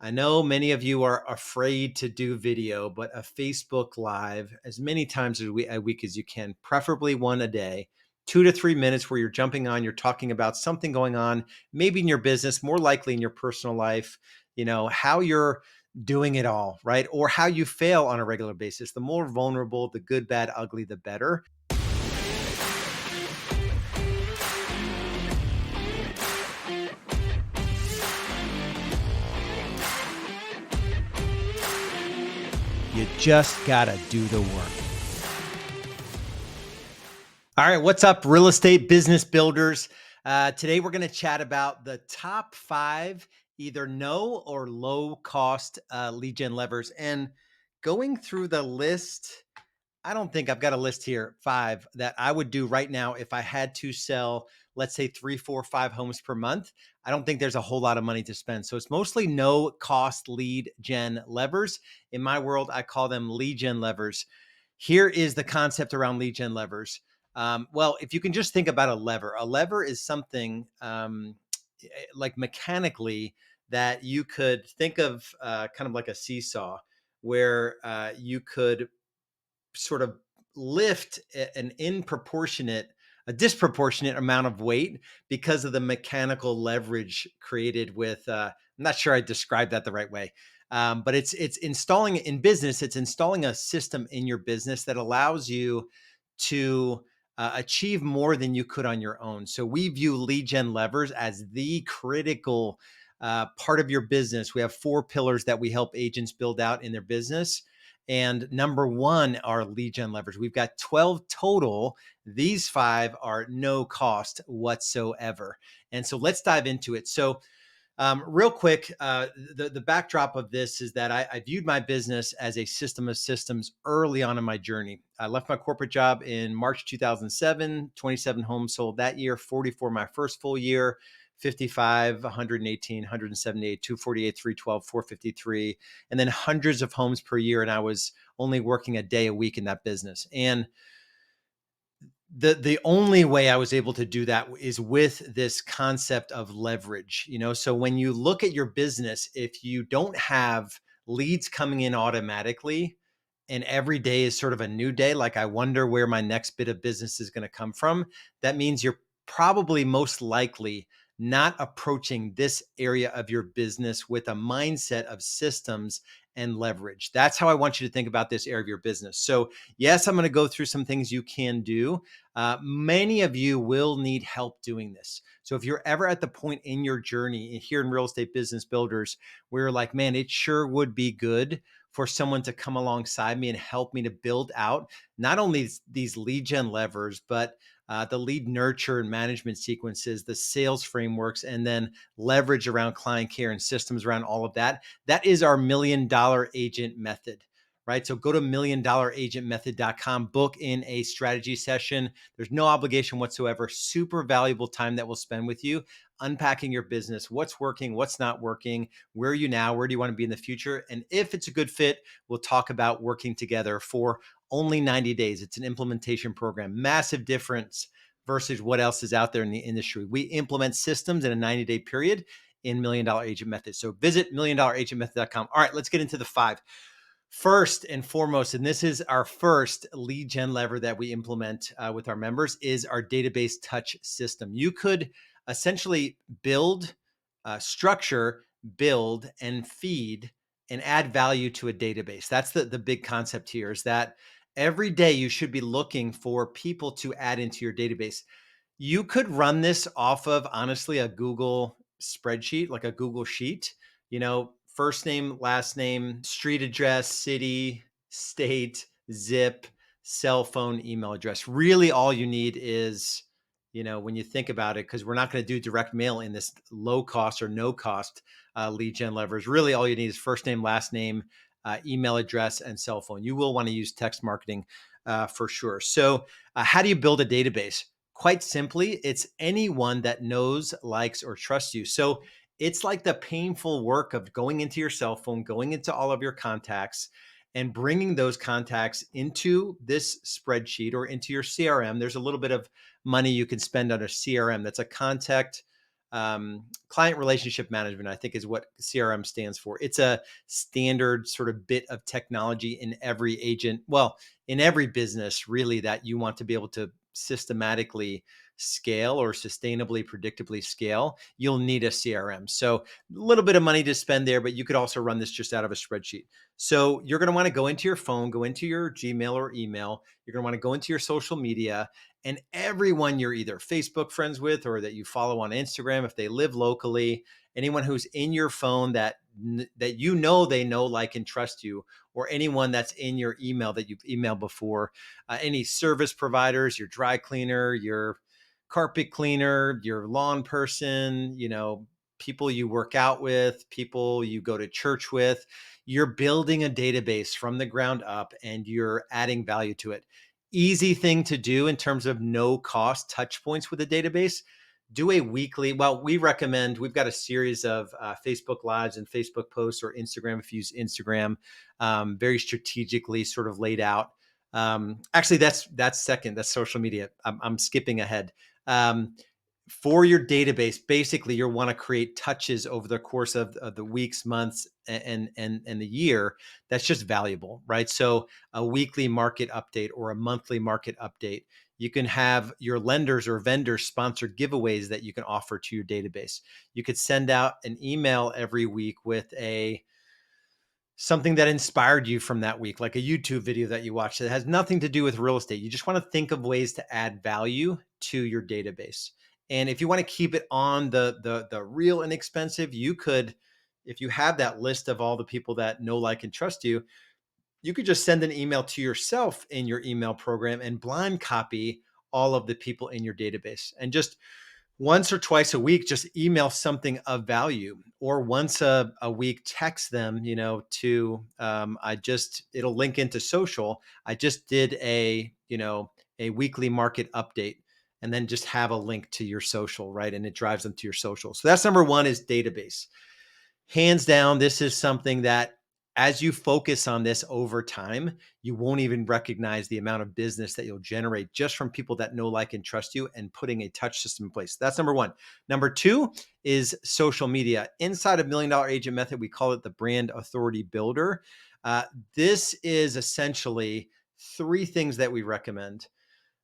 I know many of you are afraid to do video, but a Facebook Live as many times a week as you can, preferably one a day, 2 to 3 minutes where you're jumping on, you're talking about something going on, maybe in your business, more likely in your personal life, how you're doing it all, right? Or how you fail on a regular basis. The more vulnerable, the good, bad, ugly, the better. You just got to do the work. All right, what's up, real estate business builders? Today, we're going to chat about the top 5 either no or low cost lead gen levers. And going through the list, I don't think I've got a list here, 5 that I would do right now if I had to sell, let's say 3, 4, 5 homes per month. I don't think there's a whole lot of money to spend. So it's mostly no cost lead gen levers. In my world, I call them lead gen levers. Here is the concept around lead gen levers. Well, if you can just think about a lever is something like mechanically that you could think of kind of like a seesaw where you could sort of lift a disproportionate amount of weight because of the mechanical leverage created with, I'm not sure I described that the right way. But it's installing in business, it's installing a system in your business that allows you to achieve more than you could on your own. So we view lead gen levers as the critical part of your business. We have 4 pillars that we help agents build out in their business. And number 1 are lead gen levers. We've got 12 total. These 5 are no cost whatsoever. And so let's dive into it. So real quick, the backdrop of this is that I viewed my business as a system of systems early on in my journey. I left my corporate job in March 2007, 27 homes sold that year, 44 my first full year, 55, 118, 178, 248, 312, 453, and then hundreds of homes per year. And I was only working a day a week in that business. And the only way I was able to do that is with this concept of leverage. So when you look at your business, if you don't have leads coming in automatically and every day is sort of a new day, like I wonder where my next bit of business is going to come from, that means you're probably most likely not approaching this area of your business with a mindset of systems and leverage. That's how I want you to think about this area of your business. So yes, I'm going to go through some things you can do. Many of you will need help doing this. So if you're ever at the point in your journey here in Real Estate Business Builders where you're like, man, it sure would be good for someone to come alongside me and help me to build out not only these lead gen levers, but the lead nurture and management sequences, the sales frameworks, and then leverage around client care and systems around all of that. That is our $1 Million Agent Method. Right. So go to $1millionagentmethod.com, book in a strategy session. There's no obligation whatsoever. Super valuable time that we'll spend with you, unpacking your business, what's working, what's not working, where are you now, where do you want to be in the future? And if it's a good fit, we'll talk about working together for only 90 days. It's an implementation program, massive difference versus what else is out there in the industry. We implement systems in a 90-day period in $1 Million Agent Method. So visit $1millionagentmethod.com. All right, let's get into the 5. First and foremost, and this is our first lead gen lever that we implement with our members, is our database touch system. You could essentially build, structure, build, and feed and add value to a database. That's the big concept here, is that every day you should be looking for people to add into your database. You could run this off of, honestly, a Google spreadsheet, like a Google sheet, first name, last name, street address, city, state, zip, cell phone, email address. Really all you need is, when you think about it, because we're not going to do direct mail in this low cost or no cost lead gen levers. Really all you need is first name, last name, email address, and cell phone. You will want to use text marketing for sure. So how do you build a database? Quite simply, it's anyone that knows, likes, or trusts you. So it's like the painful work of going into your cell phone, going into all of your contacts, and bringing those contacts into this spreadsheet or into your CRM. There's a little bit of money you can spend on a CRM. That's a contact Client relationship management, I think, is what CRM stands for. It's a standard sort of bit of technology in every agent, well, in every business, really, that you want to be able to systematically scale or sustainably, predictably scale. You'll need a CRM. So a little bit of money to spend there, but you could also run this just out of a spreadsheet. So you're going to want to go into your phone, go into your Gmail or email. You're going to want to go into your social media, and everyone you're either Facebook friends with or that you follow on Instagram, if they live locally, anyone who's in your phone that you know they know, like, and trust you, or anyone that's in your email that you've emailed before, any service providers, your dry cleaner, your carpet cleaner, your lawn person, people you work out with, people you go to church with. You're building a database from the ground up and you're adding value to it. Easy thing to do in terms of no cost touch points with a database. Do a weekly, well, we recommend, we've got a series of Facebook lives and Facebook posts, or Instagram if you use Instagram, very strategically sort of laid out. Actually, that's second, that's social media. I'm skipping ahead. Um, for your database, basically, you'll want to create touches over the course of the weeks, months, and the year. That's just valuable, right? So a weekly market update or a monthly market update. You can have your lenders or vendors sponsor giveaways that you can offer to your database. You could send out an email every week with something that inspired you from that week, like a YouTube video that you watched that has nothing to do with real estate. You just want to think of ways to add value to your database. And if you want to keep it on the real inexpensive, you could, if you have that list of all the people that know, like, and trust you, you could just send an email to yourself in your email program and blind copy all of the people in your database, and just once or twice a week, just email something of value, or once a week, text them, to, it'll link into social. I just did a weekly market update, and then just have a link to your social, right? And it drives them to your social. So that's number one, is database. Hands down, this is something that, as you focus on this over time, you won't even recognize the amount of business that you'll generate just from people that know, like, and trust you, and putting a touch system in place. That's number one. Number two is social media. Inside of Million Dollar Agent Method, we call it the Brand Authority Builder. This is essentially three things that we recommend.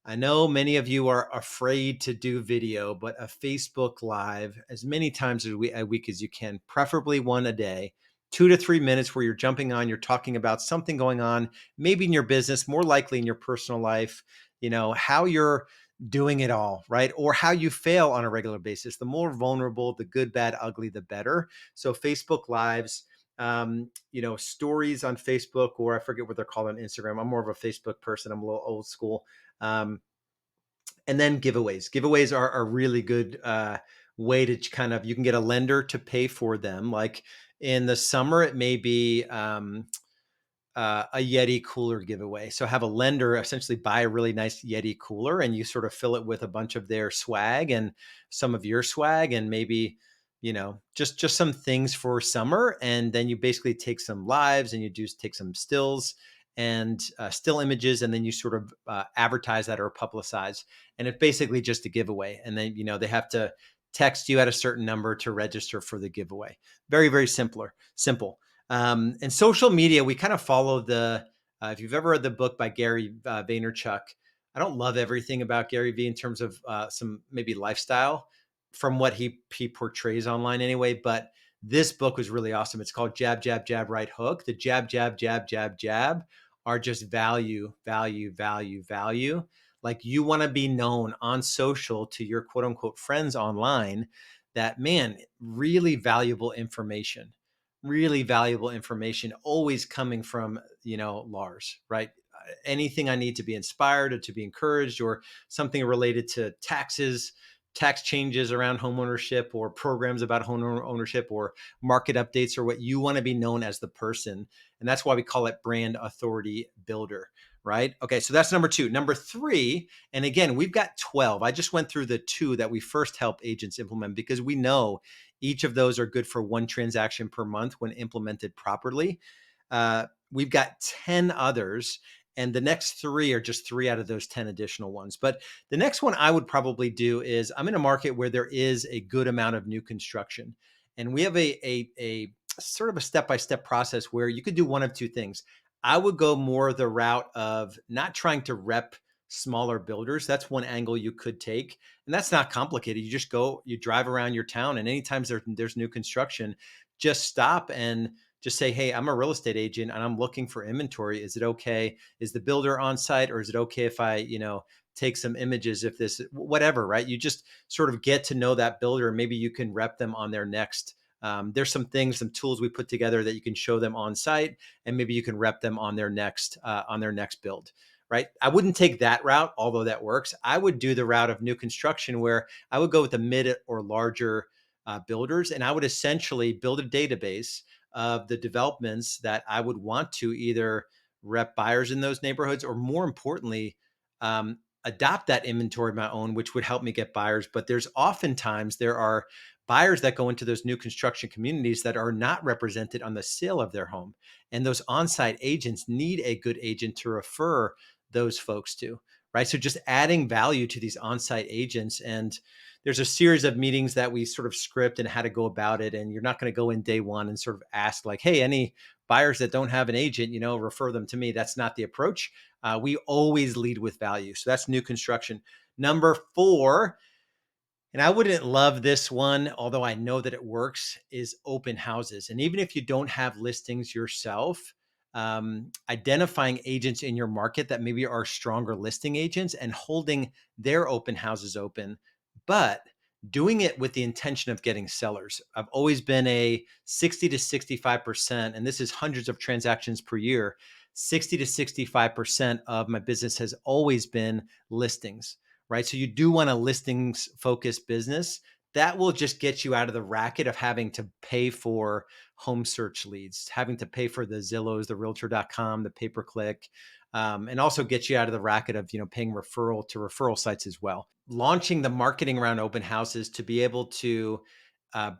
I know many of you are afraid to do video, but a Facebook Live as many times a week as you can, preferably one a day, 2 to 3 minutes, where you're jumping on, you're talking about something going on, maybe in your business, more likely in your personal life, how you're doing it all, right? Or how you fail on a regular basis. The more vulnerable, the good, bad, ugly, the better. So Facebook Lives, stories on Facebook, or I forget what they're called on Instagram. I'm more of a Facebook person. I'm a little old school. Um, and then giveaways. Giveaways are a really good way to kind of, you can get a lender to pay for them. Like in the summer, it may be a Yeti cooler giveaway. So have a lender essentially buy a really nice Yeti cooler, and you sort of fill it with a bunch of their swag and some of your swag, and maybe, just some things for summer. And then you basically take some lives and you just take some stills and still images, and then you sort of advertise that or publicize. And it's basically just a giveaway. And then, they have to text you at a certain number to register for the giveaway. Very, very simple. And social media, we kind of follow if you've ever read the book by Gary Vaynerchuk. I don't love everything about Gary V in terms of some maybe lifestyle from what he portrays online anyway. But this book was really awesome. It's called Jab, Jab, Jab, Right Hook. The jab, jab, jab, jab, jab are just value, value, value, value. Like, you want to be known on social to your quote unquote friends online that, man, really valuable information, always coming from, Lars, right? Anything I need to be inspired or to be encouraged, or something related to taxes, tax changes around home ownership, or programs about home ownership, or market updates, or what you want to be known as the person. And that's why we call it Brand Authority Builder, right? Okay, so that's number two. Number three, and again, we've got 12. I just went through the two that we first help agents implement, because we know each of those are good for one transaction per month when implemented properly. We've got 10 others. And the next three are just three out of those 10 additional ones. But the next one I would probably do is I'm in a market where there is a good amount of new construction. And we have a sort of a step-by-step process where you could do one of two things. I would go more the route of not trying to rep smaller builders. That's one angle you could take. And that's not complicated. You just go, you drive around your town, and anytime there's new construction, just stop and just say, hey, I'm a real estate agent and I'm looking for inventory. Is it okay? Is the builder on site, or is it okay if I, take some images, if this, whatever, right? You just sort of get to know that builder, and maybe you can rep them on their next. There's some things, some tools we put together that you can show them on site, and maybe you can rep them on their next build, right? I wouldn't take that route, although that works. I would do the route of new construction, where I would go with the mid or larger builders, and I would essentially build a database of the developments that I would want to either rep buyers in those neighborhoods, or more importantly, adopt that inventory of my own, which would help me get buyers. But there are buyers that go into those new construction communities that are not represented on the sale of their home. And those on-site agents need a good agent to refer those folks to, right? So just adding value to these on-site agents. And there's a series of meetings that we sort of script and how to go about it. And you're not going to go in day one and sort of ask like, hey, any buyers that don't have an agent, refer them to me. That's not the approach. We always lead with value. So that's new construction. Number four, and I wouldn't love this one, although I know that it works, is open houses. And even if you don't have listings yourself, identifying agents in your market that maybe are stronger listing agents and holding their open houses open, but doing it with the intention of getting sellers. I've always been a 60 to 65%, and this is hundreds of transactions per year. 60 to 65% of my business has always been listings, right? So you do want a listings focused business. That will just get you out of the racket of having to pay for home search leads, having to pay for the Zillows, the realtor.com, the pay-per-click, and also get you out of the racket of, paying referral to referral sites as well. Launching the marketing around open houses to be able to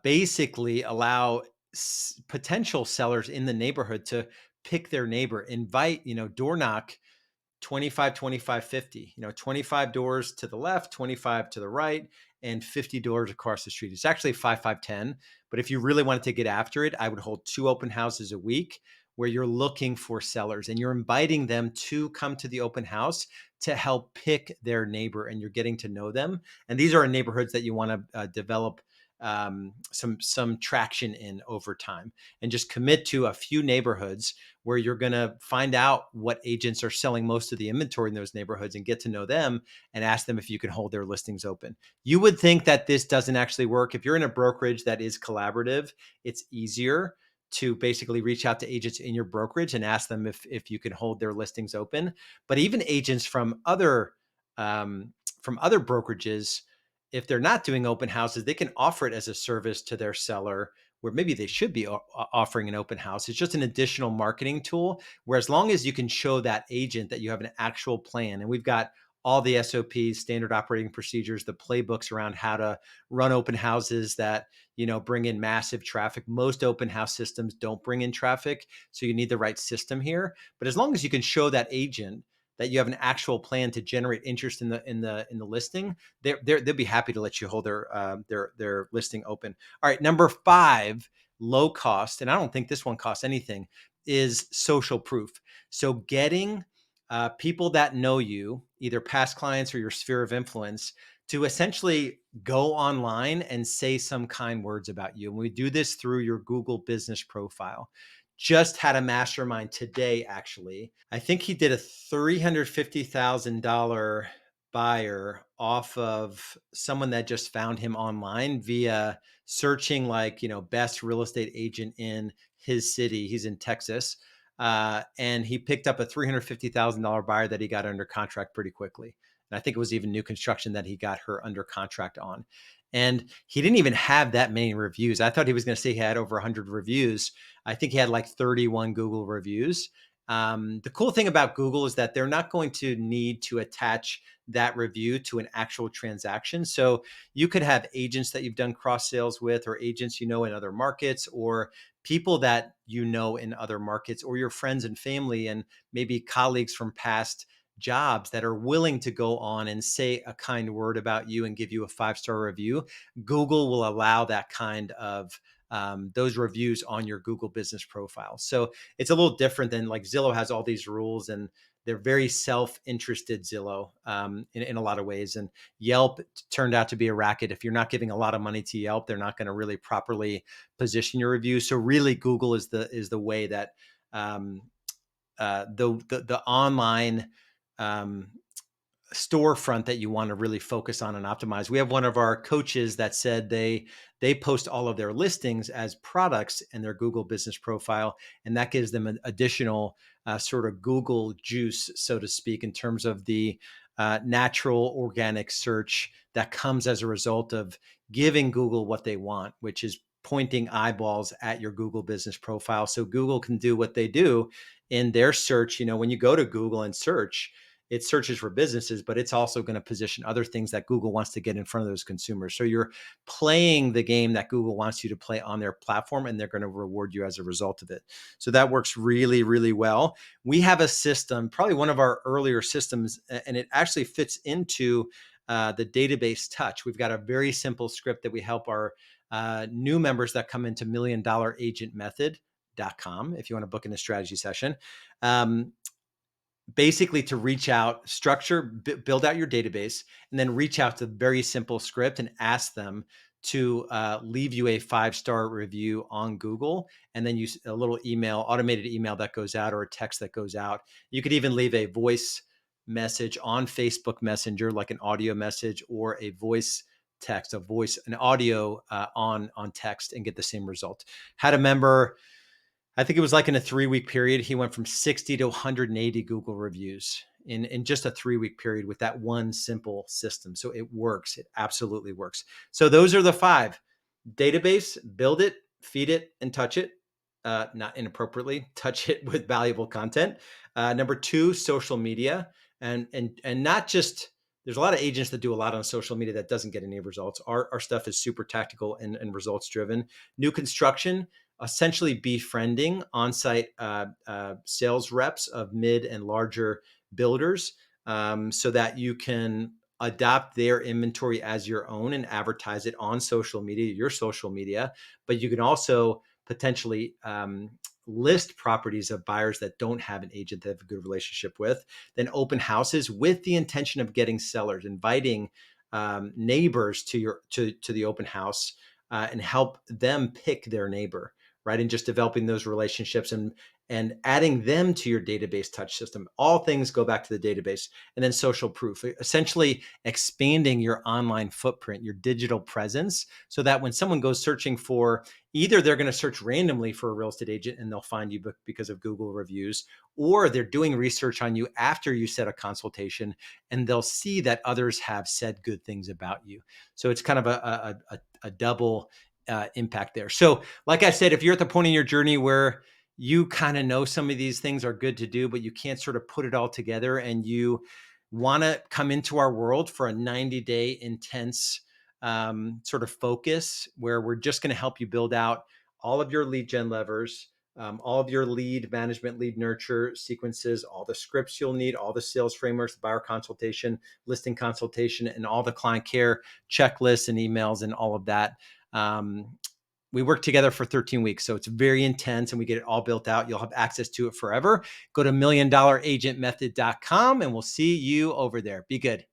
basically allow potential sellers in the neighborhood to pick their neighbor, invite, door knock, 25, 25, 50, 25 doors to the left, 25 to the right, and 50 doors across the street. It's actually 5, 5, 10. But if you really wanted to get after it, I would hold 2 open houses a week where you're looking for sellers and you're inviting them to come to the open house to help pick their neighbor, and you're getting to know them. And these are in neighborhoods that you want to develop some traction in over time, and just commit to a few neighborhoods where you're going to find out what agents are selling most of the inventory in those neighborhoods and get to know them and ask them if you can hold their listings open. You would think that this doesn't actually work. If you're in a brokerage that is collaborative, it's easier to basically reach out to agents in your brokerage and ask them if you can hold their listings open. But even agents from other brokerages, if they're not doing open houses, they can offer it as a service to their seller, where maybe they should be offering an open house. It's just an additional marketing tool, where as long as you can show that agent that you have an actual plan, and we've got all the SOPs, standard operating procedures, the playbooks around how to run open houses that, bring in massive traffic. Most open house systems don't bring in traffic, so you need the right system here. But as long as you can show that agent that you have an actual plan to generate interest in the listing, they'll be happy to let you hold their listing open. All right, number 5, low cost, and I don't think this one costs anything, is social proof. So getting people that know you, either past clients or your sphere of influence, to essentially go online and say some kind words about you. And we do this through your Google business profile. Just had a mastermind today, actually. I think he did a $350,000 buyer off of someone that just found him online via searching like, best real estate agent in his city. He's in Texas. And he picked up a $350,000 buyer that he got under contract pretty quickly. And I think it was even new construction that he got her under contract on. And he didn't even have that many reviews. I thought he was going to say he had over 100 reviews. I think he had like 31 Google reviews. The cool thing about Google is that they're not going to need to attach that review to an actual transaction. So you could have agents that you've done cross sales with, or agents in other markets, or people that you know in other markets, or your friends and family, and maybe colleagues from past jobs that are willing to go on and say a kind word about you and give you a 5-star review. Google will allow that kind of those reviews on your Google business profile. So it's a little different than, like, Zillow has all these rules, and they're very self-interested, Zillow, in a lot of ways. And Yelp turned out to be a racket. If you're not giving a lot of money to Yelp, they're not going to really properly position your review. So really, Google is the way that um, the online um, storefront that you want to really focus on and optimize. We have one of our coaches that said they post all of their listings as products in their Google business profile, and that gives them an additional sort of Google juice, so to speak, in terms of the natural organic search that comes as a result of giving Google what they want, which is pointing eyeballs at your Google business profile, so Google can do what they do in their search. When you go to Google and search, it searches for businesses, but it's also going to position other things that Google wants to get in front of those consumers. So you're playing the game that Google wants you to play on their platform, and they're going to reward you as a result of it. So that works really, really well. We have a system, probably one of our earlier systems, and it actually fits into the database touch. We've got a very simple script that we help our new members that come into million-dollar-agent-method.com, if you want to book in a strategy session. Basically, to reach out, build out your database, and then reach out to very simple script and ask them to leave you a 5-star review on Google, and then use a little automated email that goes out, or a text that goes out. You could even leave a voice message on Facebook Messenger, like an audio message, or a voice text, an audio on text, and get the same result. Had a member, I think it was like in a 3-week period, he went from 60 to 180 Google reviews in just a 3-week period with that one simple system. So it works. It absolutely works. So those are the 5: database, build it, feed it, and touch it. Not inappropriately, touch it with valuable content. Number 2, social media, and not just. There's a lot of agents that do a lot on social media that doesn't get any results. Our stuff is super tactical and results driven. New construction, essentially befriending on-site sales reps of mid and larger builders, so that you can adopt their inventory as your own and advertise it on social media, your social media. But you can also potentially list properties of buyers that don't have an agent they have a good relationship with. Then open houses with the intention of getting sellers, inviting neighbors to the open house, and help them pick their neighbor, right? And just developing those relationships and adding them to your database touch system. All things go back to the database. And then social proof, essentially expanding your online footprint, your digital presence, so that when someone goes searching for, either they're going to search randomly for a real estate agent and they'll find you because of Google reviews, or they're doing research on you after you set a consultation and they'll see that others have said good things about you. So it's kind of a double impact there. So like I said, if you're at the point in your journey where you kind of know some of these things are good to do, but you can't sort of put it all together, and you want to come into our world for a 90-day intense sort of focus, where we're just going to help you build out all of your lead gen levers, all of your lead management, lead nurture sequences, all the scripts you'll need, all the sales frameworks, the buyer consultation, listing consultation, and all the client care checklists and emails and all of that. We work together for 13 weeks. So it's very intense, and we get it all built out. You'll have access to it forever. Go to million-dollar-agent-method.com, and we'll see you over there. Be good.